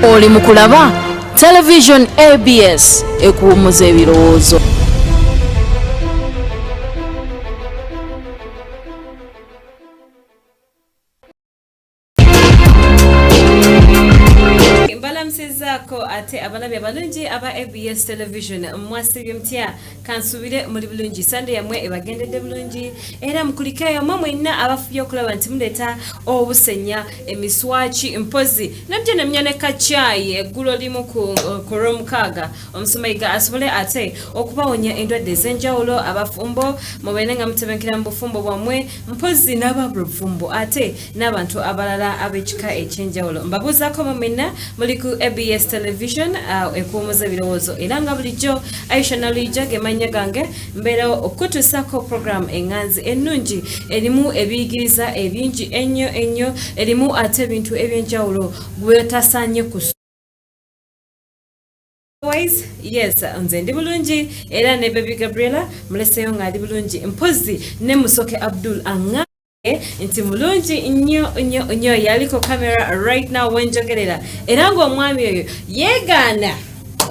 Oli mukulaba Television ABS ekuwumuza ebirowoozo. Msezako ate abalabi abalungi aba ABS Television mwasibye mtya kansubire muri bulungi Sunday yamwe ebagendedde bulungi era mukulikeyo mwenna abafubye okulaba nti muleta obusenya emiswachi mpozi nabye namnyane kachai eggulo limu ku Romkaga omusumayiga asobole ate okubawonya endwadde ez'enjawulo abafumbo mubenenga mutebenkera mu bufumbo bwamwe mpozi n'ababufumbo ate n'abantu abalala ab'ekika ekyenjawulo mbabuuzaako mwenna muli ku ABS Television ekuwumuza ebirowoozo era nga bulijjo Aisha Nalija gemanya gange mbeera okutusako program enganzi ennungi erimu ebiyigiriza ebingi ennyo erimu ate ebintu ebyenjawulo gwetasaanye ku yes nze ndi bulungi era ne Baby Gabriela muleseyo nga ali bulungi mpozi ne Musoke Abdul anga nti mulungi nnyo yaliko camera right now wenjogerera era ng'omwami oyo yeegaana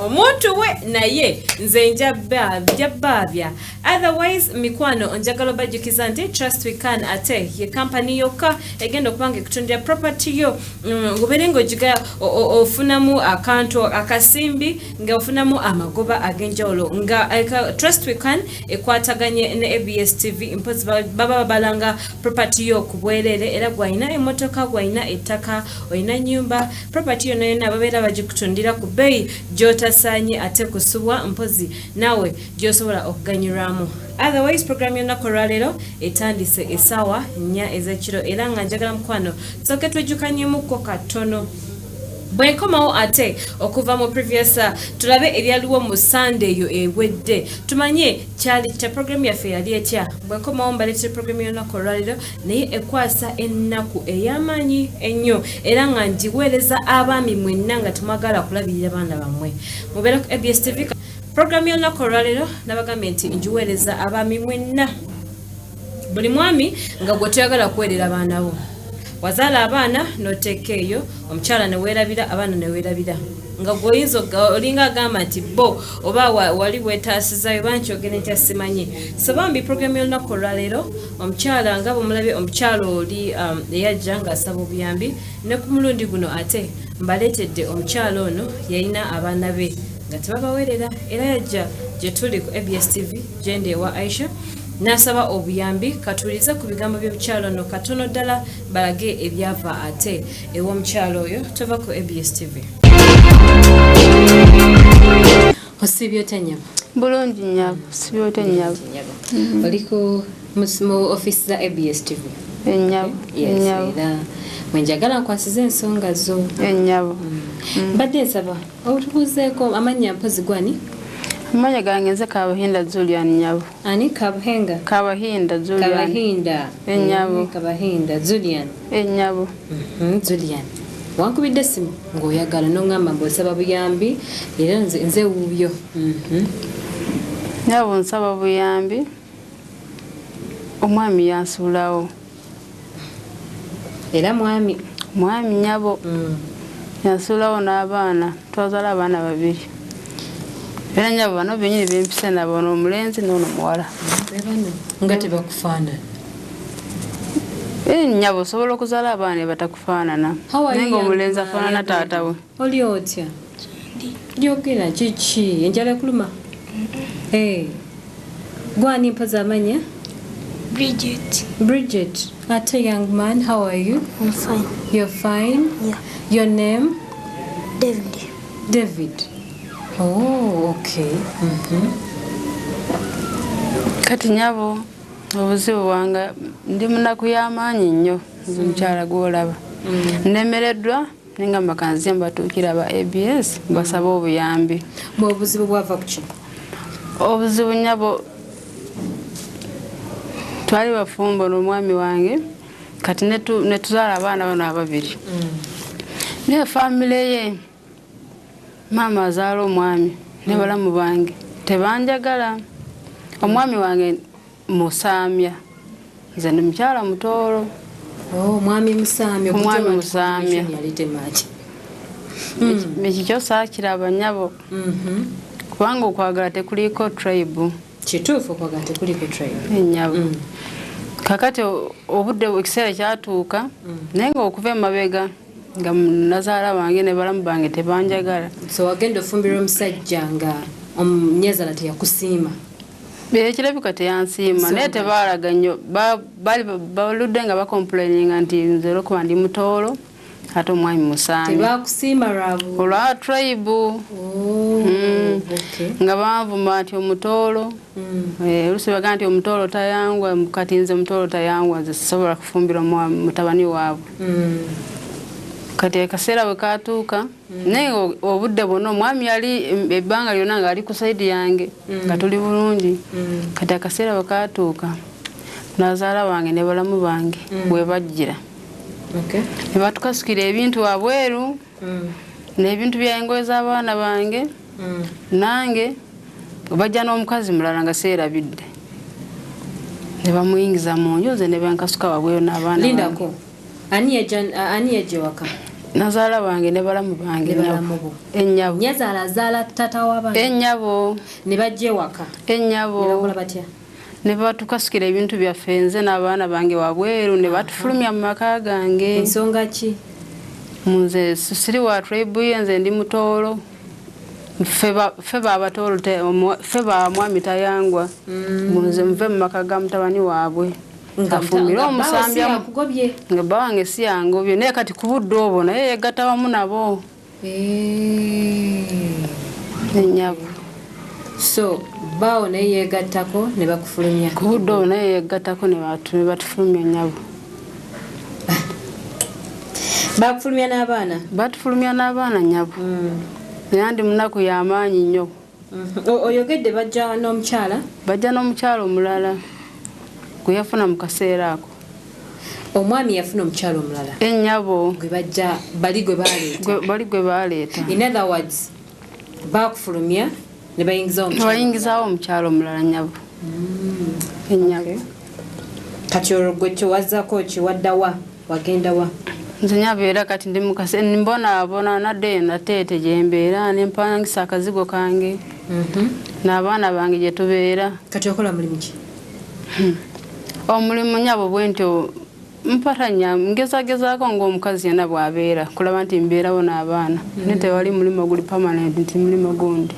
omuntu we naye nze njababya otherwise mikwano njagala bajjukiza nti Trust We Can ate ye company yokka egenda okubanga ekutundira property yo ngobere ng'ogiga ofunamu akantu akasimbi nga ofunamu amagoba ag'enjawulo nga Trust We Can ekwataganye ne ABS TV mpozi baba balanga property yo ku bwerere era gwayina emmotoka gwayina ettaka oyina nnyumba property yonna babeera bagikutundira ku bbeeyi gy'otasaanye ate kusubwa mpozi nawe gy'osobola okuganyirwamu. Otherwise program y'ennaku olwaleero etandise essaawa 4 ez'ekiro era nga njagala mukwano soke twejjukanyemukko katono bwenkomawo ate okuva mu previous tulabe ebyaliwo mu Sunday eyo ewedde tumanye kyali kya program yaffe yali etya bwenkomawo mbaletere program y'ennaku olwaleero naye ekwasa ennaku ey'amaanyi ennyo era nga ngiweereza abaami mwenna nga temwagala kulabirira baana bammwe mubeera ku ABS TV program y'ennaku olwaleero nabagambye nti ngiweereza abaami mwenna buli mwami nga gwe toyagala kuweerera baana bo wazaala abaana notekeeyo omukyala ne weerabira abaana ne weerabira nga goyinza olinga agamba nti bo oba wali bwetaasizayo bankyogere nti asimanyi so bambi program y'olunaku olwaleero omukyala nga bwemulabye omukyala oli eyajja ng'asaba obuyambi ne ku mulundi guno ate mbaleetedde omukyala ono yalina abaana be nga tebabaweerera era yajja gye tuli ku ABS TV gende ewa Aisha nasaba obuyambi katulize ku bigambo by'omukyalo no katono ddala balage ebyava ate ew'omukyalo oyo tova ku ABS TV. Osibyo tanyabo bulungi nyabo sibyo tanyabo oliko mu office za ABS TV enyabo enyabo mwenjagala nkwasize ensonga zo enyabo mbadde nsaba otubuzeeko amannya mpozi gwani Amanya gange nze Kabahinda Julian nyabo. Ani Kabahenga? Kabahinda Julian. Kabahinda. Enyabo. Kabahinda Julian. Enyabo. Julian. Wankubidde simu ng'oyagala n'ongamba mb'osaba buyambi era nze wuubyo. Nyabo nsaba buyambi. Omwami yansuulawo. Era mwami nyabo. Yansuulawo n'abaana. Twazaala abaana babiri. Era nyabo bano benyini bempisa nabo n'omulenzi n'ono muwala. Nga tebakufaanana. Nyabo osobola okuzaala abaana batakufaanana. Naye ng'omulenzi afaanana taata we. Oli otya? Lyogera kiki? Enjala ekuluma? Gwani mpaza amanya? Bridget. Ate young man, how are you? I'm fine. You're fine? Yeah. Your name? David. Oh, okay. Kati nyabo obuzibu wange ndi munaku y'amaanyi nnyo omukyala gw'olaba. Nnemereddwa nenga makanzi mbatuukira aba ABS basaba obuyambi. Obuzibu bwava kuki? Obuzibu nyabo twali bafumbo n'omwami wange kati ne tuzaala abaana bano ababiri. Ne family ye mama azaala omwami ne balamu bange tebanjagala. Omwami wange musamya nze ndi mukyala mutoolo. Mwami Musamya. Omwami Musamya. Yalite maki. Ekyo saakiraba nnyabo. Kubanga okwagala tekuliko tribe. Kituufu okwagala tekuliko tribe. Ennyabo. Kakati obudde ekiseera kyatuuka naye ng'okuva emabega nga nazaala wange ne balamu bange tebanjagala. So wagenda ofumbirwa omusajja nga omunyezaala teyakusiima. Ekirabika teyansiima naye tebaalaga nnyo baludde nga bakomplaininga nti nze olwokuba ndi mutoolo ate omwami Musamya. Tebakusiima olwa tribe. Nga banvuma nti omutoolo. Oluusi baga nti omutoolo tayangwa kati nze mutoolo tayangwa nze sisobola kufumbira mutabani waabwe. Kati akaseera bwe kaatuuka naye obudde bwonna omwami yali ebbanga lyonna nga ali ku saidi yange nga tuli bulungi. Kati akaseera bwe kaatuuka nazaala wange ne balamu bange bwe bajjira ne batukasukira ebintu wabweru n'ebintu byengoye z'abaana bange nange bajja n'omukazi mulala nga seerabidde ne bamuyingiza mu nju nze ne bankasuka wabweru n'abaana bange. Lindako ani yajja waka? Nazaala wange ne balamu bange ennyabo. Nyazaala azaala tata w'abaana? Ennyabo. Ne bajja waka? Ennyabo. Ne bakola batya? Ne batukasukira ebintu byaffe nze n'abaana bange wabweru ne batufulumya mu maka gange. Ensonga ki? Nze siri wa tribe ye, nze ndi mutoolo. Ffe b'abatoolo ffe ba mwami tayangwa. Nze nve mu maka ga mutabani waabwe. Ngafumira omusambya nga bawange si yangobye naye kati ku budde obwo naye yegatta wamu nabo. Ennyabo. So bawo naye yegattako ne bakufulumya? Ku budde obwo naye yegattako ne batufulumya ennyabo. Bakufulumya n'abaana? Batufulumya n'abaana nnyabo. Naye ndi munaku y'amaanyi nnyo. Oyogedde bajja n'omukyala? Bajja n'omukyala omulala gwe yafuna mu kaseera ako. Omwami yafuna omukyala omulala? Ennyabo. Gwe bajja bali gwe baaleeta? In other words bakufulumya ne bayingizaawo omukyala omulala nnyabo. Ennyabo. Kati olwo gwe kiwazzaako kiwaddawa wagenda wa? Nze nyabeera kati ndi mukase mbonaabona nadde nateete gye mbeera ne mpangisa akazigo kange n'abaana bange gye tubeera. Kati okola mulimu ki? Omulimu nnyabo bwe ntyo mpatanya ngezagezaako ng'omukazi yenna bw'abeera kulaba nti mbeerawo n'abaana naye tewali mulimu guli permanent nti mulimu gundi.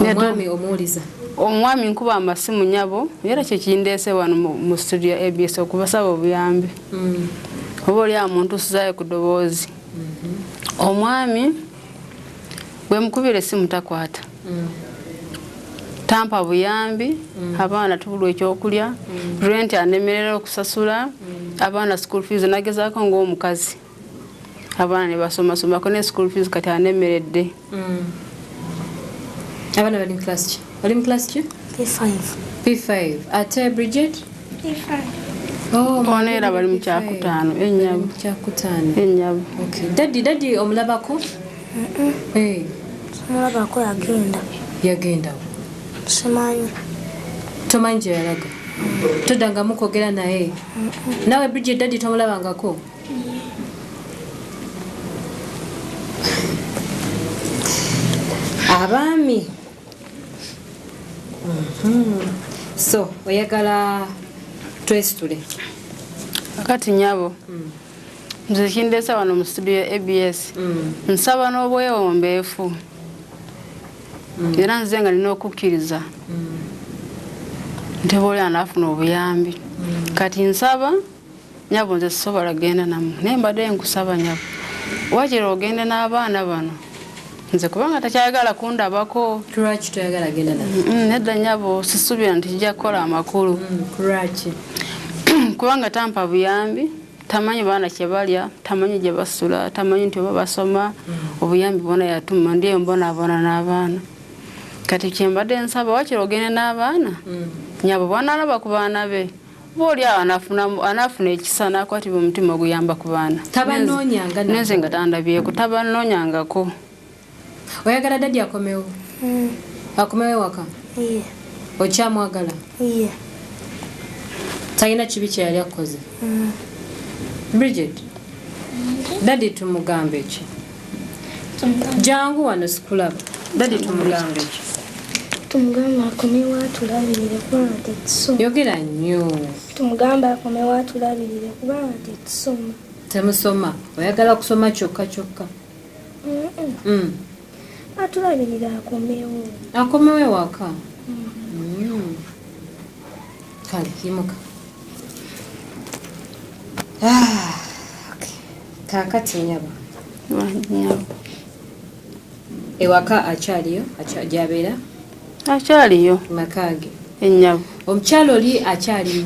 Omwami omuwuliza? Omwami nkuba amasimu nnyabo era kye kindeese wano mu studio ABS okubasaba obuyambi. Oba oli amuntu sizaayo ku ddoboozi. Omwami bwe mukubira essimu takwata. Tampa buyambi, abaana tubulwa ekyokulya, rent anemerera okusasula, abaana school fees nagezaako ng'omukazi. Abaana ne basomasomako ne school fees kati anemeredde. Abaana bali mu class ki? Bali mu class ki? P5. Ate Bridget? P5. Ono era bali mu kyakutaano. Ennyabo. Kyakutaano. Ennyabo. Okay. Daddy omulabako? Omulabako yagenda. Yagenda. Simanyi. Tomanyi gye yalaga? Toddangamu kwogera naye? Nawe Bridget daddy tomulabangako? Abaami. So oyagala twesitule? Kati nnyabo nze kindeesa wano mu studio ABS nsaba n'obwewombeefu era nze nga nina okukkiriza nti oba oli anaafuna obuyambi kati nsaba nnyabo nze sisobola genda nammwe naye mbadde nkusaba nnyabo wakiri ogende n'abaana bano nze kubanga takyayagala kundabako. Lwaki toyagala genda nabo? Nedda nnyabo sisuubira nti kijja kukola amakulu. Lwaki? Kubanga tampa buyambi tamanyi baana kye balya, tamanyi gye basula, tamanyi nti oba basoma obuyambi bwona yatuma ndiyo mbonaabona n'abaana. Kati kye mbadde nsaba wakiri ogende n'abaana nnyabo bw'anaalaba ku baana be oba oli awo anaafuna ekisa n'akwatibwa omutima oguyamba ku baana. Tabanoonyanga nabo? Nenze nga tandabyeko tabanoonyangako. Oyagala daddy akomewo? Akomewo waka? Iye. Okyamwagala? Iye. talina kibi kye yali akoze. Bridget, daddy tumugambe ki? Jangu wano sikulaba. Daddy tumugambe ki? Tumugamba akomewo atulabirire kubanga tetusoma. Yogera nnyo. Tumugamba akomewo atulabirire kubanga tetusoma. Temusoma. Oyagala kusoma kyokka kyokka. Atulabirire akomewo. Akomewo ewaka. Kale yimuka. Okay. Kakati nyaba. Nyabo. Ewaka akyaliyo gy'abeera Akyaliyo makage. ennyabo. Omukyalo oli akyaliyo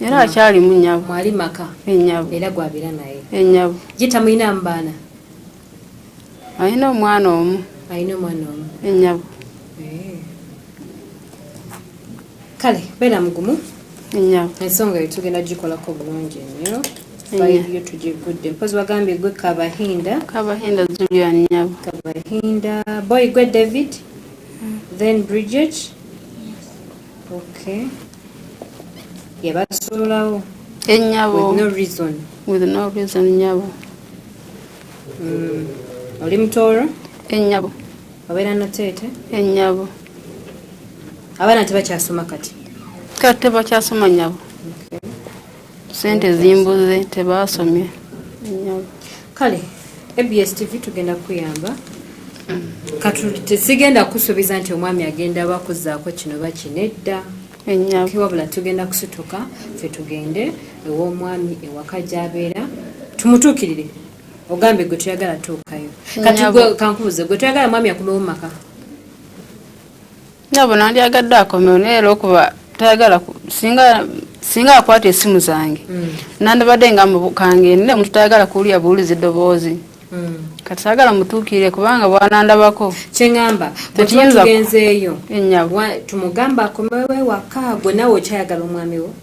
Era akyalimu nnyabo. mwali maka Ennyabo. era gwabeera naye. Ennyabo. Ye tamulina mbaana. Alina omwana omu. Alina omwana omu. Ennyabo. Kale beera mugumu. Ennyabo. Ensonga yetugenda gikolako bulungi nnyo. Fayiriyo tugigudde. Mpozi wagambye gwe Kabahinda. Kabahinda Julia nnyabo. Kabahinda. Boy gwe David. Then Bridget. Okay. Yabasulawo. Ennyabo. With no reason. With no reason nnyabo. Oli mutooro. Ennyabo. Obeera na teete. Ennyabo. Abaana tebakyasoma kati. Kati tebakyasoma nnyabo. Sente zimbuze tebasomye. Ennyabo. Kale ABS TV tugenda kuyamba. Tesigenda kusuubiza nti omwami agenda bakuzaako kino bakinedda. Ennyabo. Kiwabula tugenda kusituka ffe tugende ew'omwami ewaka gy'abeera tumutuukirire. Ogambe gwe tuyagala tuukayo. Kati gwe kankubuze gwe tuyagala mwami akomewo mu maka. Nnyabo nandyagadde akomewo naye era okuba tayagala singa akwata essimu zange. Nandibadde nga mubukange nne muntu tayagala kuwulira buwulizi ddoboozi. Kati saagala mutuukire kubanga bwanandabako. Kyengamba tugenzeeyo. Ennyabo. Tumugamba akomewo ewaka gwe nawe okyayagala omwami wo.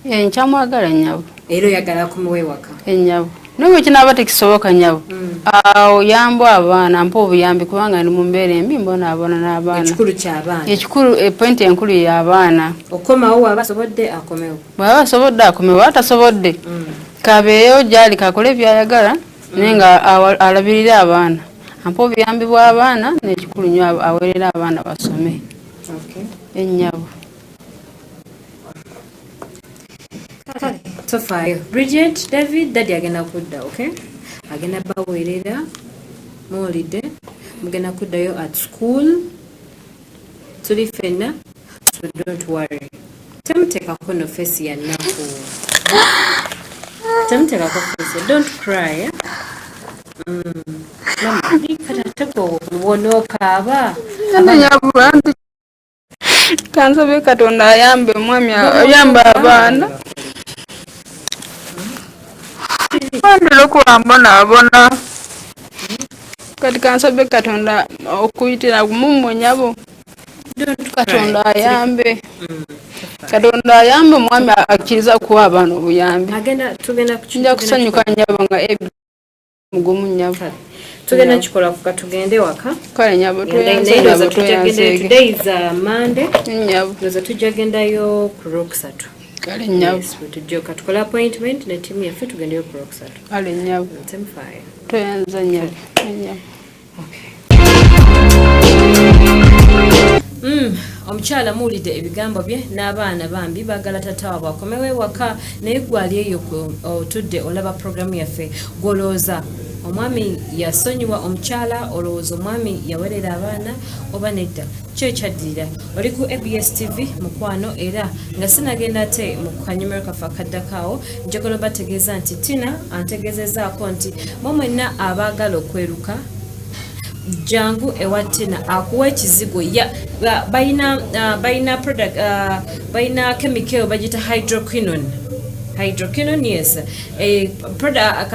Nkyamwagala ennyabo. Era oyagala akomewo ewaka. Ennyabo. Nawe kinaaba tekisoboka nnyabo. Awo yambwa abaana mpa obuyambi kubanga ndi mu mbeera embi mbonaabona n'abaana. Ekikulu ky'abaana. Ekikulu epointi enkulu y'abaana. Okomawo bw'aba asobodde akomewo. Bw'aba asobodde akomewo atasobodde. Kabeeyo gy'ali kakole by'ayagala naye nga alabirire abaana. Ampa obuyambi bw'abaana n'ekikulu nnyo aweerera abaana basome. Ennyabo. Kale tofaayo. Bridget, David, daddy agenda kudda, okay? Agenda baweerera mu holiday. Mugenda kuddayo at school. Tuli ffenna, so don't worry. Temuteekako no face ya nnaku. Temuteekako face. Don't cry. Mama, katateko wonookaaba. Nyabula nti kansabe Katonda ayambe omwami ayambe abaana. Bandira okulamba naabona. Kati kansabe Katonda okuyitira mumwe nyabo. Katonda ayambe. Katonda ayambe omwami akkiriza kuwa abaana obuyambi. Tujja kusanyuka nyabo nga mugumu nyabo. Tugenda kikola kuka tugende waka. Kale nyabo today is Monday. Nyabo. Ndoza tujja gendayo ku Roksatu. Kale nyabo. Tujja tukola appointment ne timu yaffe tugendeyo ku Roksatu. Kale nyabo. Temfaayo. Toyanza nyabo. Nyabo. Omukyala muwulidde ebigambo bye n'abaana bambi baagala tatawa bwakomewo ewaka naye gwali eyo otudde olaba programu yaffe gwolowooza omwami yasonyiwa omukyala olowooza omwami yawerera abaana oba nedda kyo ekyaddirira oli ku ABS TV mukwano era nga sinagenda ate mu kanyumero kaffe akaddakaawo njagala bategeeza nti Tina antegeezezaako nti mwe mwenna abaagala okweruka jangu ewa Tina akuwa ekizigo bayina product bayina chemical bagita hydroquinone yes product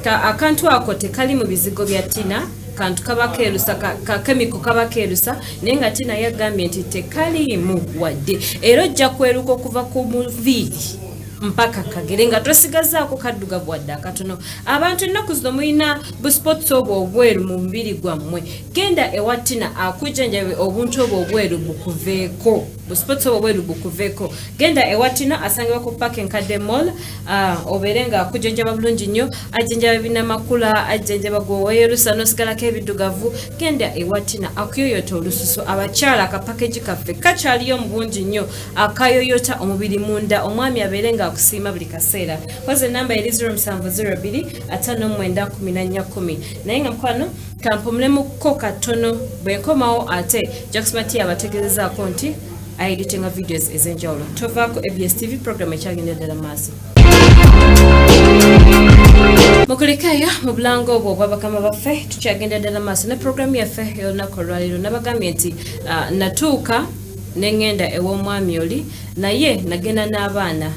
akantu ako tekali mu bizigo bya Tina kantu kabakerusa ka chemical kabakerusa naye nga Tina yagambye nti tekaliimu wadde era ojja kweruka okuva ku muviiri mpaka kagere nga tosigazaako kaddugavu wadde akatono abantu ennaku zino mulina buspots obwo obweru mu mubiri gwammwe genda ewa Tina akujjanjabe obuntu obwo obweru bukuveeko busports obweru bukuveko genda ewatina asangibwa ku park enkadde mall oberenga kujenjaba bulungi nnyo ajenjaba binamakula ajenjaba gwoweerusa nosigalako ebiddugavu genda ewatina akuyoyota olususu abakyala akapakeji kaffe kakyaliyo mu bungi nnyo akayoyota omubiri munda omwami aberenga akusiima buli kaseera koze enamba eri 0702 naye nga mukwano kampumulemuko katono bwenkomawo ate jacksmati abategezezaako nti editinga videos ezenjawulo tovaako ABS TV program ekyagenda ddala maaso mukulikayo mu bulango obwo obwabakama baffe tukyagenda ddala maaso ne programu yaffe y'olunaku olwaleero nabagambye nti natuuka neŋŋenda ew'omwami oli naye nagenda n'abaana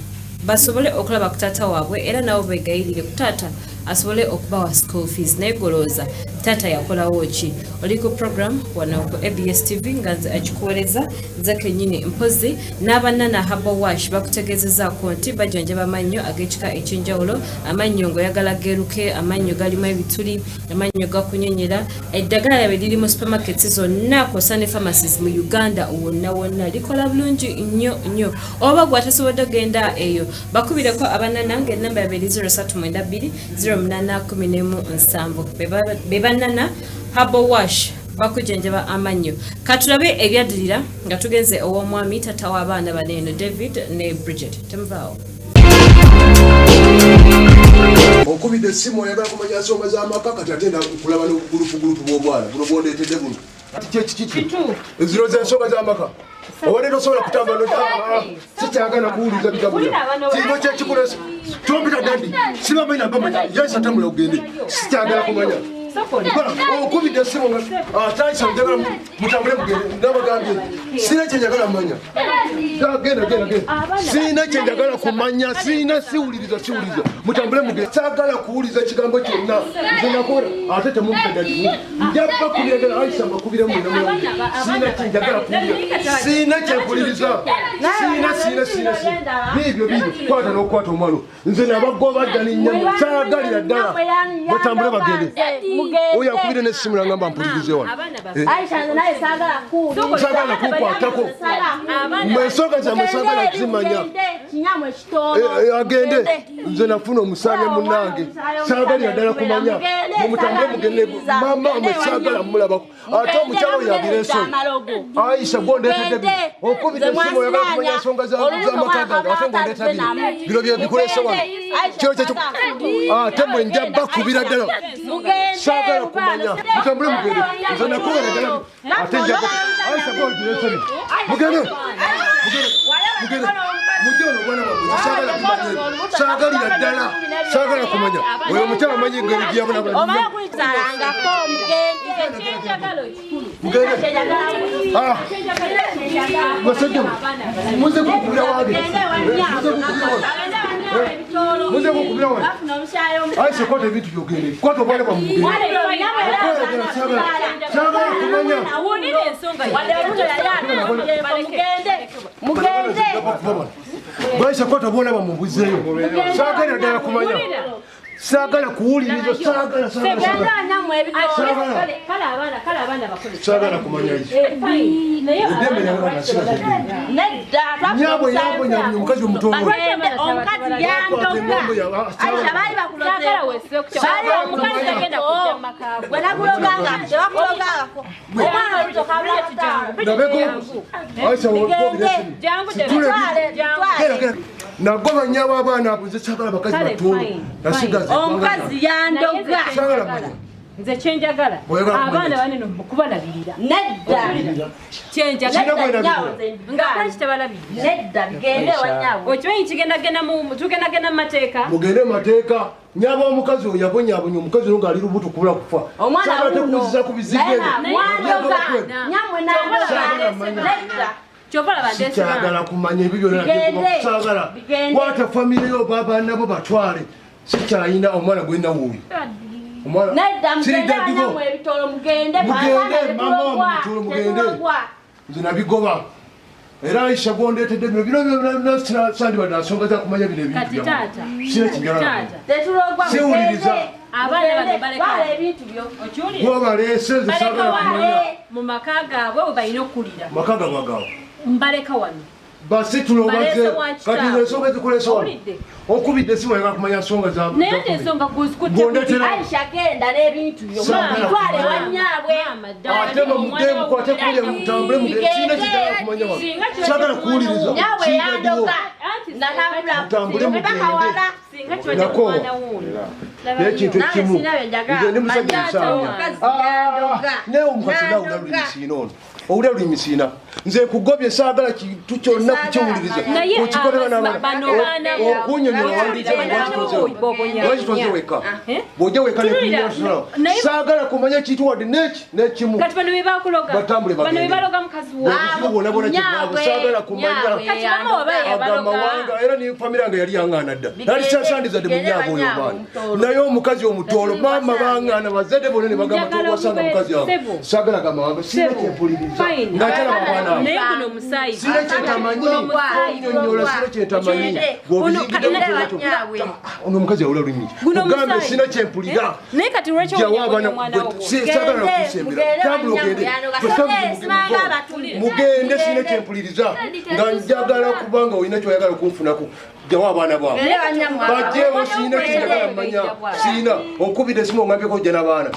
basobole okulaba ku taata waabwe era nabo begayirire ku taata asobole okubawa school fees naye golooza taata yakolawo ki oli ku program wano ku ABS TV nga nze akikuweereza nze kennyini mpozi n'abannana Herbal Wash bakutegeezezaako nti bajanjaba amannyo ag'ekika ekyenjawulo amannyo ng'oyagala geeruke amannyo galimu ebituli amannyo gakunyonyera eddagala lyabe liri mu supermarkets zonna kw'ossa ne pharmacies mu Uganda wonna wonna likola bulungi nnyo nnyo oba gw'atasobodde genda eyo bakubireko abannana ng'ennamba yabe eri 0392 0817 bebannana Herbal Wash bakujenjaba amannyo katulabe ebyaddirira nga tugenze ow'omwami tata w'abaana baneeno David ne Bridget temuvaawo okubidde essimu oyagala kumanya nsonga z'amaka kati atenda kulaba n'obugulupu bw'obwana buno bwondeetedde buno kati kyekikiki eziro z'ensonga z'amaka obadde tosobola kutambula sikyagala kuwuliza bigabula kino kyekikulesa kyompita dadi sibamanyi nabamanya yesatambula ogende sikyagala kumanya okubidde essimu atayisa njagala mutambule mugende nabagambye sina kyenjagala kumanya genda sina kyenjagala kumanya sina siwuliriza mutambule mugende sagala kuwuliza ekigambo kyonna nze nakola ate temumpe dadi njaba kubiragala ayisa mbakubire mwena sina kyenjagala kuwulira sina kyenkuliriza sina bibyo kwata n'okukwata omwalo nze nabagoba ddala ennyama sagalira ddala batambule bagende oyo akubire n'essimu nangamba mpulirize wano sagala kukwatako mwensonga zammwe sagala zimanya agende nze nafuna omusaane munnange sagalira ddala kumanya mumutambule mugende mama mwe sagala mulabako ate omukyala oyo agira ensonga ayisa gondeetedde okubira essimu oyagala kumanya ensonga z'amaka gange ate ngondeeta bino byebikulese wano kyokyo ate mwe njaba kubira ddala sagala kumanya mutambule mugende nze nakola ddala ate njaba ayisa gondeeta mugende mujjono bwana bwange sagala kumanya sagalira ddala sagala kumanya oyo omukyala amanyi engeri gyabula basajja muze kukubira wange muze kukubira wange ayise kwata ebintu byogende kwata obwana bwa mugende sagala kumanya bayise kwata obwana bwa mubuzeeyo sagala ddala kumanya sagala kuwuliriza sagala kumanya nyabo omukazi omutongole nagoba nyabo abaana abuze sagala bakazi batono nasigaza omukazi yandoga nze kyenjagala abaana banene mukubalabirira nedda kyenjagala nga kitebalabirira nedda bigende wanyawo okimanyi tugendagenda mu mateeka mugende mu mateeka nyaba omukazi oyo yabonyabonya omukazi oyo ng'ali lubuto kubula kufa sagala tekuzisa ku bizigo sikyagala kumanya ebyo byonasagala kwata famire yo baba nabo batwale sikyayina omwana gwena wuuyo mugende nze nabigoba era Aisha gondeetedde bino sandibadde nsonga za kumanya bino ebintu sina kinjagala siwuliriza gwobaleese nze sagala kumanya mu maka gaabwe we balina okkulira maka gabwe agawo mbaleka wano basi tulobaze kati nsonga zikolesa wano okubidde simu yanga kumanya nsonga za naye ensonga guzikutte Aisha genda n'ebintu byo twale wanyaabwe ate mudemu kwate kulya mutambule mugende sina kitala kumanya wano sagala kuwuliriza nyawe yandoga mutambule mugende nako n'ekintu ekimu ngende musajja musanga naye omukazi nawe olabula emisiina ono owulira luli emisiina nze kugobye saagala kintu kyonna kukiwuliriza okikolera n'abaana okunyonyola wandikitoze weka bw'ojja weka nekunyonyola saagala kumanya kintu wadde n'ekimu batambule bagende bwonna bwonna kyebaabwe saagala kumanya agamawanga era ne famire yange yali yaŋŋaana dda nali sasandiza dde munyaabo oyo baana naye omukazi omutoolo maama baŋŋaana bazadde bonna ne bagamba towasanga mukazi wange saagala gamawanga sina kyempuliriza ng'akyala babaana naye guno omusaayi sina kyentamanyi onyonyola sina kyentamanyi ono omukazi awula lulimi kugambe sina kyempulira naye kati lwekyoomwana wo sagala nakusembera tambula ogende mugende sina kyempuliriza nga njagala kubanga olina kyoyagala okunfunako jawo abaana bwabwe bajjeewo sina kyenjagala mmanya sina onkubidde simu ongambyeko ojja n'abaana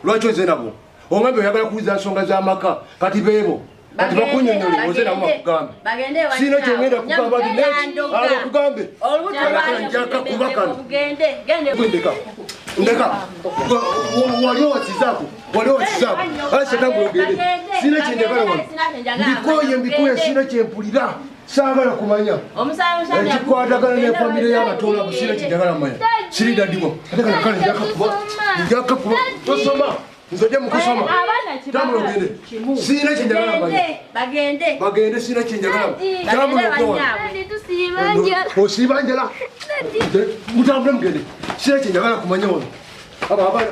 lwaki oze nabo ongambe oyagala kuwuliza nsonga z'amaka kati beebo kati bakunyonyole oze nabo bakugambe sina kyongenda kugamba ti abo kugambe njaka kuba kano ndeka wali owasizaako ase tambula ogende sina kyenjagala wano mbikoye sina kyempulira saagala kumanya ekikwatagana n'efamire y'abatoola abo sina kyenjagala mmanya siridaddiwo ate kanakale njakakuba tosoma nzojja mukusoma tambula ogende sina kyenjagala mmanya bagende sina kyenjagala tambula osiiba njala mutambule mugende sina kyenjagala kumanya wano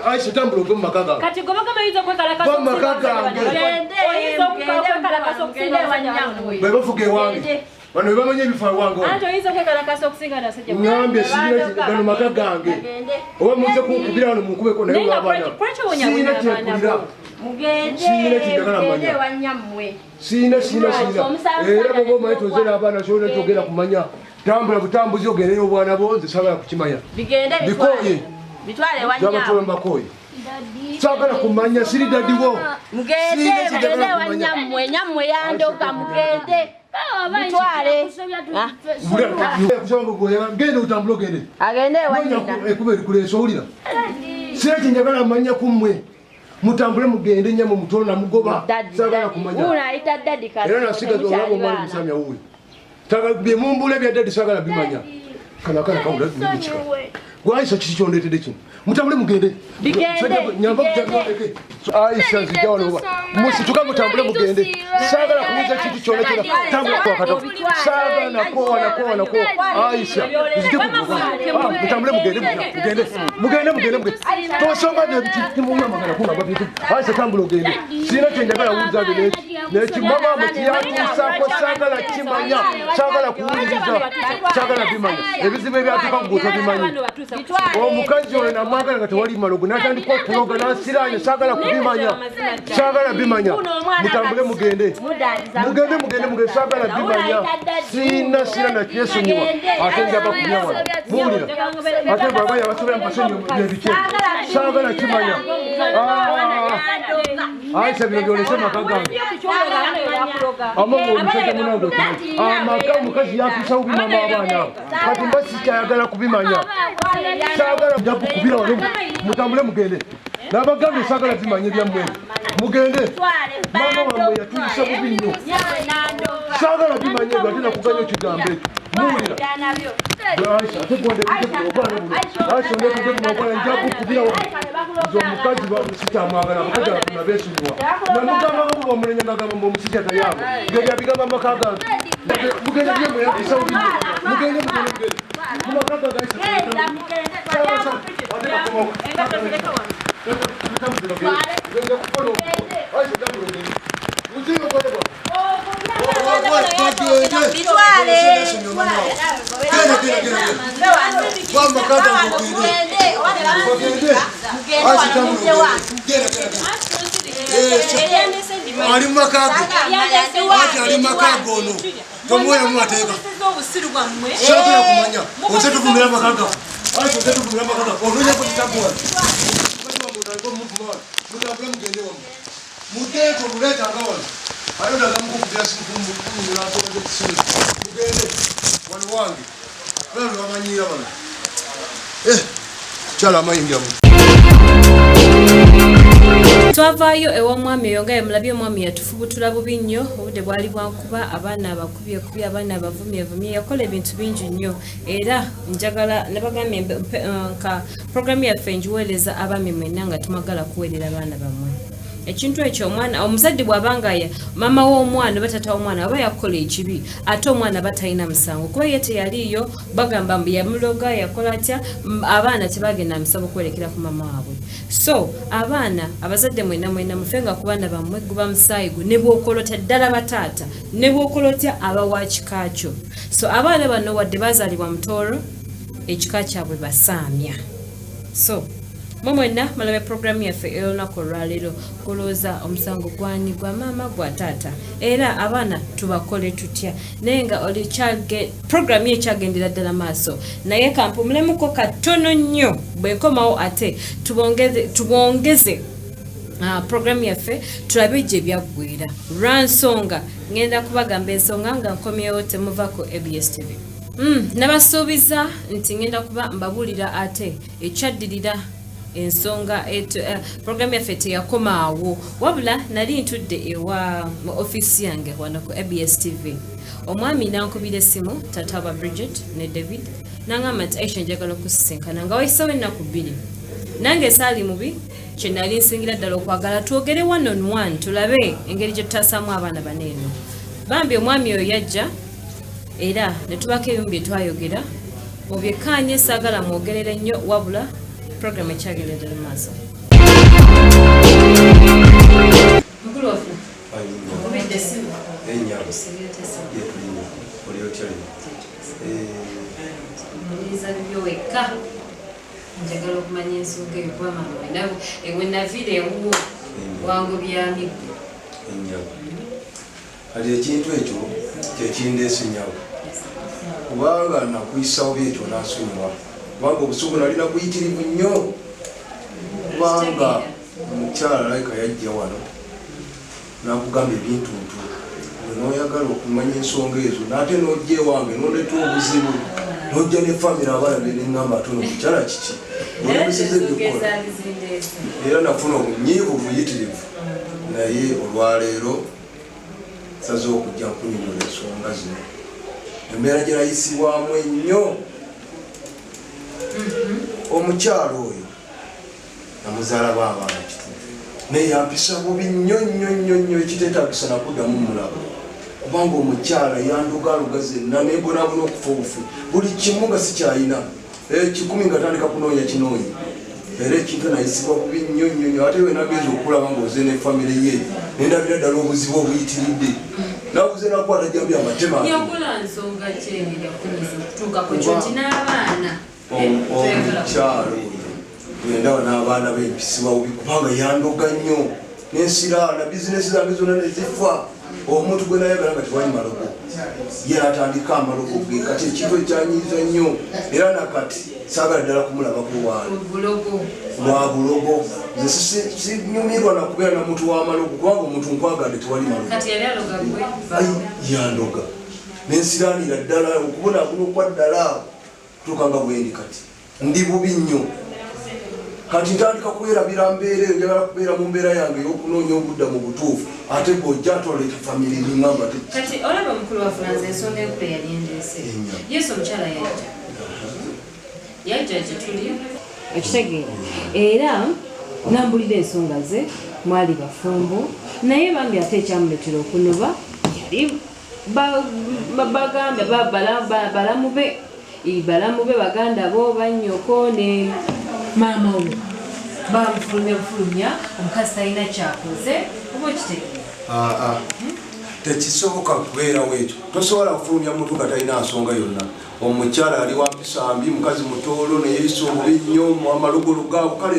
Aisha tambula ove mu maka gange kati gwe bagamba oyinza okwekalakaso mu maka gange oyinza okwekalakaso okusinga bwe bafuga ewange bano bwe bamanya ebifo ewange anti oyinza okwekalakaso okusinga nasajja ngambye gano maka gange oba muze kunkubira wano munkubeko naye olw'abaana sina kyempulira sina kyenjagala mmanya sina era boba omanyi toze n'abaana kyolina kyogenda kumanya tambula butambuzi ogendeyo obwana bo nze saagala kukimanya bikoye Jabatole mbakoye. Sagala kumanya siri dadiwo. Mugende wanyamwe yandoka mugende. Bitwale. Kusanga goya ngende utambula ogende. Agende wanyina. Ekuberi kuleso ulira. Sira kinjagala manya kumwe. Mutambule mugende nyama mutono na mugoba. Sagala kumanya. Una ita dadi kazi. Era nasiga zolabo mwana musamya uwe. Taga bimumbule bya dadi sagala bimanya. Kana kaula bibichika. Aisha kikyondetedde kino mutambule mugende nyamba kutambuleke Aisha zijawo musituka mutambule mugende saagala kuuza kintu kyonna kyonna tambula kwa katofu saagala nako Aisha mutambule mugende tosonga nebitimuamagana kungaba bintu Aisha tambula ogende sina kyenjagala wuliza bye nekimama kyeyatuusaako saagala kimanya saagala kuwuliriza saagala bimanya ebizibu ebyatuuka kugutwa bimanyi omukazi oyo namwagala nga tewali malogo natandika okuloga nasiranye saagala kubimanya saagala bimanya mutambule mugende saagala bimanya sina nakyesonyiwa ate njaba kunyawa muwulira ate bwabaya basobera mupasonyi nebike saagala kimanya Aisha bino byolese maka gange amama omusajja munange amaka omukazi yatuusawo bimama abaana kati mba sikyayagala kubimanya saagala jakukubira wano mutambule mugende n'abagambye saagala zimanye byammwe mugende mama wamwe yatuyisa bubi nnyo saagala bimanye ebyo ate nakuganya ekigambo ekyo muwulira Aisha ate Aisha ondekudekubana njakukubira wano nze omukazi sikyamwagala abakazi abafuna beesonyiwa namugamba babu bamunenya ngagamba mbu omusajja tayabo ngeri abigamba maka gange mugende byemwe yatuyisa bubi nnyo mugende mumaka gange Ali makago. Ati ali makago no. Tomwera mwateka. Shabira kumanya. Ozetu kumira makaga. Ati ozetu kumira makaga. Ononya ko kitabwa. Muteko muleta ngawona. Ayo ndaga mukubira sikumbu kumira ko kusini. Mugende wali wange. Bano bamanyira bano. Chala mayingira mu. Twavaayo ew'omwami oyo nga yemulabye omwami yatufubutula bubi nnyo obudde bwali bwankuba abaana abakubye abaana abavumyevumye yakola ebintu bingi nnyo era njagala nabagambye nka programu yaffe njiweereza abaami mwenna nga tumagala kuweerera abaana bammwe ekintu ekyo omwana omuzadde bw'abangaya mama w'omwana oba tata w'omwana aba yakola ekibi ate omwana batalina musango kuba ye teyaliiyo bagamba mbu yamuloga yakola atya abaana tebagenda musaba okwerekera ku mama waabwe so abaana abazadde mwenna mufenga ku baana bammwe guba musaayigu ne bw'okolotya ddala bataata ne bw'okolotya abawa kika kyo so abaana bano wadde bazaalibwa mutooro ekika kyabwe basaamya so mwenna malabe programu yaffe ey'olunaku olwaleero kulooza omusango gwani gwa maama gwa taata era abaana tubakole tutya naye nga oli programu ekyagendera ddala maaso naye kampumulemuko katono nnyo bwenkomawo ate tubongeze programu yaffe tulabe gye byaggwera lwansonga ngenda kubagamba ensonga nga nkomyewo temuvako ABS TV nabasuubiza nti ngenda kuba mbabuulira ate ekyaddirira ensonga programu yaffe teyakomaawo wabula nali ntudde ewa mu office yange wano ku ABS TV omwami nankubira essimu tata wa Bridget ne David nangamba nti Aisha njagala okusisinkana nga wayisawo ennaku 2 nange saali mubi kye nali nsingira ddala okwagala twogere 1-on-1 tulabe engeri gye tutasaamu abaana baneeno bambi omwami oyo yajja era ne tubako ebimu bye twayogera mubyekkaanye saagala mwogerere nnyo wabula program ekyagendera ddala maaso mukulu waffe obidde essimu muliriza bibyo wekka njagala okumanya ensonga eyo kuba mama ewe naviira ewuwo wangu byamiggo kati ekintu ekyo kyekindeese nyawo kubanga nakuyisawo byekyo nasonyiwa kubanga obusuku nalina buyitirivu nnyo kubanga omukyala layika yajja wano nakugamba ebintuntu noyagala okumanya ensonga ezo nate nojja ewange noleta obuzibu nojja ne famire abaana beneŋŋamba atono mukyala kiki olumisize byokola era nafuna obunyiivu buyitirivu naye olwaleero saze okujja nkunyonyola ensonga zino embeera gye nayisibwamu ennyo omukyalo oyo namuzaala baabaana kituufu naye yampisa bubi nnyo ekiteetagisa nakuddamu mulaba kubanga omukyala yandugaluga zenna nebonabona okufa obufu buli kimu nga sikyalina 10 nga tandika kunoonya kinoonya era ekintu nayisibwa bubi nnyo ate we nagenza okulaba ngaoze ne famire ye nendabira ddala obuzibu obuyitiridde nabuze nakwata jambi amatema omukyalo endaba n'abaana bempisibwa bubi kubanga yandoga nnyo nensiraana bizinesi zange zonna nezifa omuntu gwe nayagala nga tewali malogo ye natandika amalogo ge kati ekintu ekyanyiza nnyo era nakati saagala ddala kumulabako waani lwa bulogo nze sinyumirwa nakubeera na muntu w'amalogo kubanga omuntu nkwagadde tewali malogo yandoga nensiraanira ddala okubonaabona okwa ddala tukanga bwendi kati ndi bubi nnyo kati ntandika kwerabira mbeera eyo njagala kubeera mu mbeera yange ey'okunoonya obudda mu butuufu ate bw'ojja toleta famire niŋŋamba kati olaba mukulu wa Fulanze ensonga enkulu yali endeese Yesu omukyala yajja gye tuli ekitegeera era nambulira ensonga ze mwali bafumbo naye bambi ate ekyamuletera okunoba yali baganda balamu be baganda bo bannyoko ne maama we bamufulumya omukazi talina kyakoze oba okitegeera tekisoboka kubeerawo ekyo tosobola kufulumya muntu nga talina nsonga yonna omukyala ali wampisambi mukazi mutoolo neyeyisa obubi nnyo amalugulu gaabo kale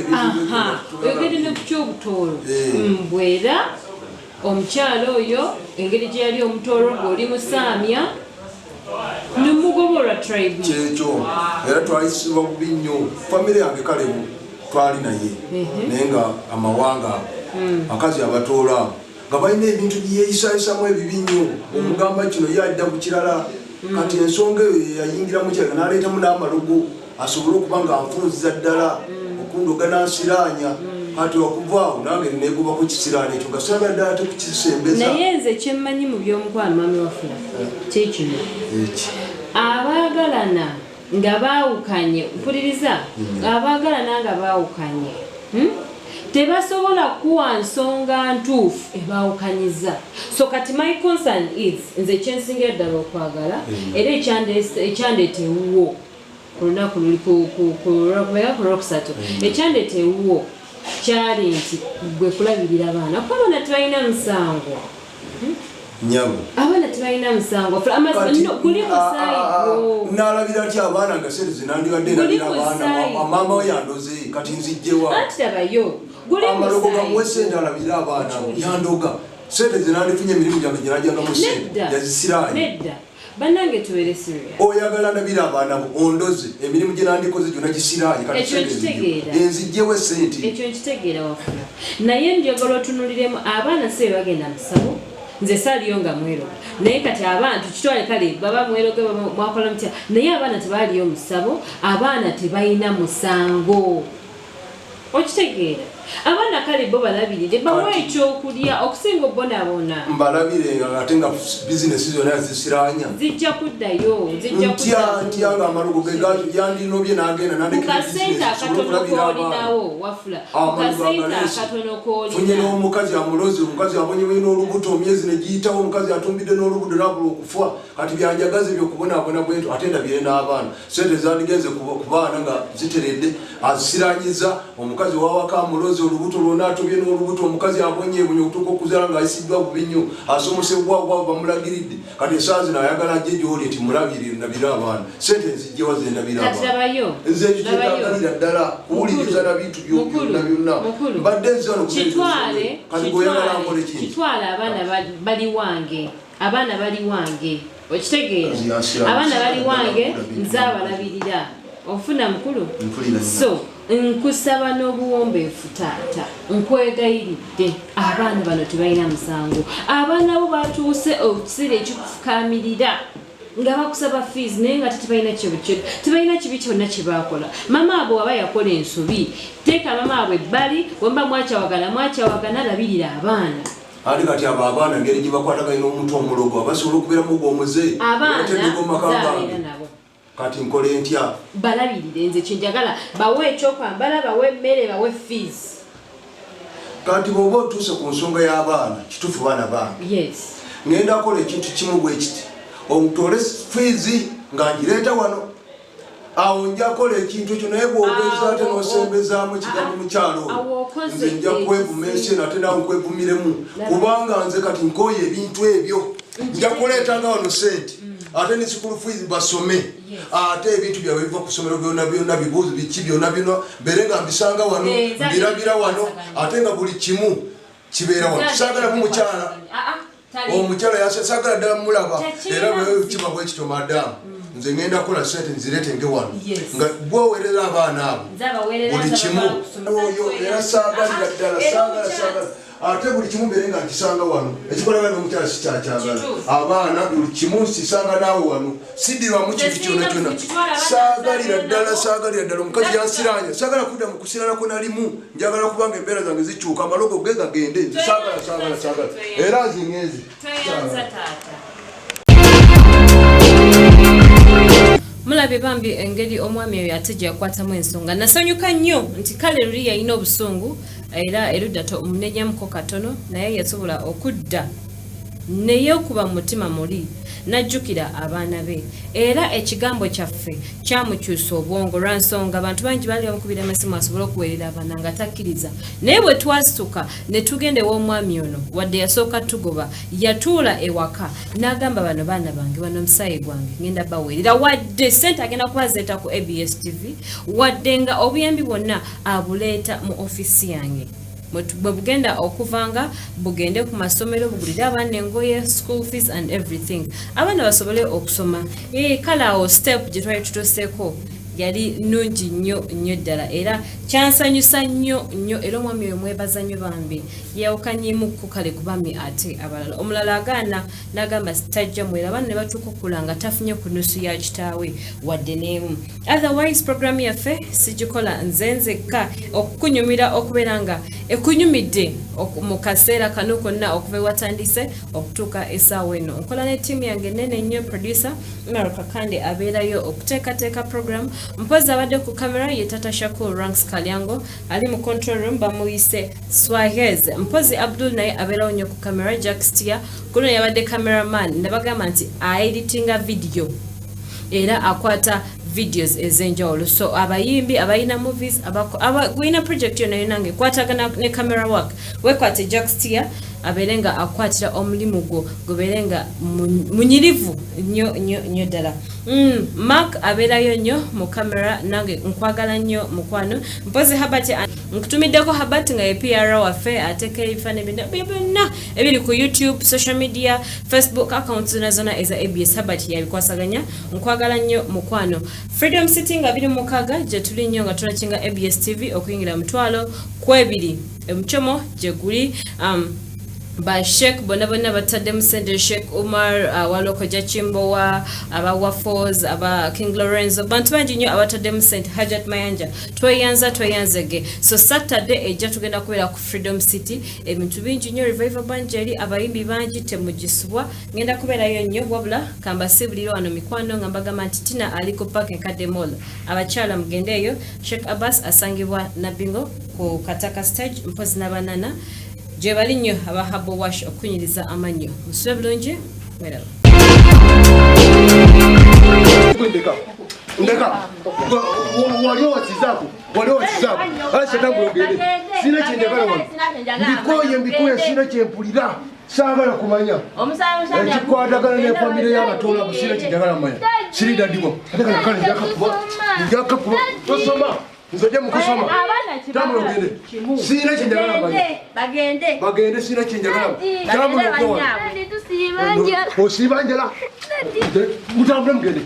oyogedde ne ku kyobutoolo mbwera omukyalo oyo engeri gye yali omutorogo oli musaamya nemugoborwa tribe kyekyo era twayisibwa bubi nnyo famire yange kale twali naye naye nga amawanga akazi abatoola nga balina ebintu byeyisayisamu ebibi nnyo omugamba kino yadda ku kirala kati ensonga eyo yayingiramu kyega n'aleetamu n'amalogo asobole okuba nga anfunziza ddala okundoga n'nsiraanya kati okuvaawo nange neegoba ku kisiraani ekyo nga saga ddala tekukisembeza naye nze kyemmanyi mu by'omukwano mami wafula kyekino abaagalana nga baawukanye mpuliriza abaagalana nga baawukanye tebasobola kuwa nsonga ntuufu ebaawukanyiza so kati my concern is nze kyensinga ddala okwagala era ekyandeeta ewuwo ku lunaku luli ku lwokusatu ekyandeeta ewuwo kyali nti gwe kulabirira abaana kuba abaana tebalina musango nyabo abaana tebalina musango guli musaayigo nalabira ati abaana nga sente zinandibadde nabira abaana maama we yandoze kati nzijjewa anti tabayo guli amalogo gamuwe sente alabira abaana yandoga sente zinandifunye emirimu gyange gyenajjangamu sente yazisiraanye nedda bannange tubeere serious oyagala ndabira abaana bo ondoze emirimu gye nandikoze gyonna gisiraanye ekyo nkitegeera enzijjewo sente ekyo nkitegeera wafula naye njagala otunuliremu abaana si bagenda musabo nze saaliyo nga mweroga naye kati abantu kitwale kale baba mweroge mwakola mutya naye abaana tebaaliyo musabo abaana tebalina musango okitegeera abaana kale bo balabirire bawa ekyokulya okusinga obonaabona mbalabire nga ate nga bizinesi zonna zisiraanya zijja kuddayo ntya nga amalogo ge yandinobye n'agenda kukasente akatono koolinawo wafula kukasente akatono funye n'omukazi amulozi omukazi abonyewe n'olubuto omyezi negiyitawo omukazi atumbidde n'olubuto nabula okufa kati byanjagazi byokubonaabona bwetu ate ndabire n'abaana sente zandigenze ku baana nga ziteredde azisiranyiza omukazi wawaka amulozi olubuto lwonna atubye n'olubuto omukazi abonyeebonye okutuuka okuzaala ng'ayisiddwa bubi nnyo asomosebwagwa bamulagiridde kati esaazi naayagala ajje gy'oli eti mulabire nabira abaana sente nzijjewa ze ndabira abaana nze ekyo kyetagalira ddala kuwuliriza na bintu byonna byonna mbadde nzano kati gweoyagala nkole kintu kitwala abaana bali wange okitegeera abaana bali wange nze abalabirira ofuna mukulu so nkusaba n'obuwombeefu taata nkwegayiridde abaana bano tebalina musango abaana bo batuuse ekiseera ekikufukaamirira nga bakusaba fees naye nga tebalina kibi kyonna kye baakola mama abo waba yakola ensobi teeka mama abo ebbali wemba mwakyawagana labirira abaana ate kati abo abaana ngeri gye bakwatagalina omuntu omulogo abasobola okubeeramu gwomuze abaana nabo kati nkole ntya balabirire nze kyenjagala bawe ekyokwambala bawe emmere bawe fees kati bw'oba otuuse ku nsonga y'abaana kituufu baana bange yes ngenda akola ekintu kimu bwe kiti omutole fees nga ngireeta wano awo nja kola ekintu ekyo naye bw'ogeza ate n'osembezaamu ekigambo mukyalo nze nja kwevuma ensi eno ate nawe nkwevumiremu kubanga nze kati nkooye ebintu ebyo nja kuleetanga wano sente ate ne school fees basome ate ebintu byabwe biva ku ssomero byonna bibuuzo biki byonna bino mbere nga mbisanga wano mbirabira wano ate nga buli kimu kibeera wano saagala mukyala omukyala yasagala ddala mulaba era kiba bwe kityo madamu nze ngenda kukola sente nzireetenge wano nga bwowerera abaana abo buli kimu oyo era saagalira ddala saagala ate buli kimu mbere nga nkisanga wano ekikolagana n'omukyala sikyakyagala abaana buli kimu nsisanga naawe wano siddirwamu kintu kyonna kyonna saagalira ddala omukazi yansiranya saagala kudda mu kusirana nalimu njagala kubanga embeera zange zikyuka amalogo ge gagende nze saagala era azingeezi mulabe bambi engeri omwami oyo ate gye yakwatamu ensonga nasanyuka nnyo nti kale luli yalina obusungu era erudda omunenyamuko katono naye yasobola okudda neyeekuba mu mutima muli n'ajjukira abaana be era ekigambo kyaffe kyamukyusa obwongo lwansonga abantu bangi baali bamukubira amasimu asobole okuweerera abaana nga takkiriza naye bwe twasituka ne tugenda ew'omwami ono wadde yasooka tugoba yatuula ewaka n'agamba bano baana bange wano omusaayi gwange ngenda baweerera wadde sente agenda kubazeeta ku ABS TV wadde nga obuyambi bwonna abuleeta mu ofisi yange bwe bugenda okuvanga bugende ku masomero bugulire abaana engoye school fees and everything abaana basobole okusoma kale awo step gye twali tutoseeko yali nungi nnyo ddala era kyansanyusa nnyo era omwami oyo mwebaza nnyo bambi yawukanyimuku kale ku bami ate abalala omulala agaana n'agamba tajja mwera abaana ne batuuka okula nga tafunye ku nusu ya kitaawe wadde n'emu otherwise programu yaffe sigikola nze nzekka okukunyumira okubeera nga ekunyumidde mu kaseera kano konna okuva ewatandise okutuuka essaawa eno nkola ne ttiimu yange nene nnyo producer Maraka Kande abeerayo okuteekateeka programu mpozi abadde ku kamera ye Tata Shakur Ranks Kalyango ali mu control room bamuyise Swahez mpozi Abdul naye abeerawo nnyo ku kamera Jack Stia kuno yabadde cameraman nabagamba nti editinga video era akwata videos ezenjawulo so abayimbi abayina movies abagwina project yona nange kwatagana ne camera work wekwate Jack Stia aberenga akwatira omulimu gwo goberenga munyirivu nnyo ddala Mark aberayo nnyo mu camera nange nkwagala nnyo mukwano mpozi Habati nkutumiddeko Habati nga ye PR waffe ateka ebifane byonna ebiri ku YouTube social media Facebook accounts zona eza ABS Habati yabikwasaganya nkwagala nnyo mukwano Freedom City nga biri mukaga gye tuli nnyo nga tulakinga ABS TV okuyingira mutwalo kwebiri emuchomo gye guli ba Sheikh bonabona batadde musende Sheikh Umar waloko Jachimbowa aba Waffles aba King Lorenzo bantu bangi nnyo abatadde musende Hajat Mayanja tweyanzege so Saturday ejja tugenda kubeera ku Freedom City ebintu bingi nnyo revival band eri abayimbi bangi temugisubwa ngenda kubeerayo nnyo wabula kamba sibuliro wano mikwano nga mbagamba nti Tina ali ku Park Nkadde Mall abakyala mugendeeyo Sheikh Abbas asangibwa Nabingo ku Kataka stage mpozi n'abanana je bali nnyo abahabo wash okunyiriza amannyo musube bulungi weraba ndeka waliwo wakizaako asetangu ogende sina kyenjagala wano mbikoye sina kyempulira saagala kumanya ekikwatagana nefamire y'abatola bu sina kyenjagala manya siridadibwa ate kale njakakuba tosoma nzoje mukusoma tamu ogende sina kyenjagala manya bagende sina kyenjagala tamu ogende osibanjala mutambule mugende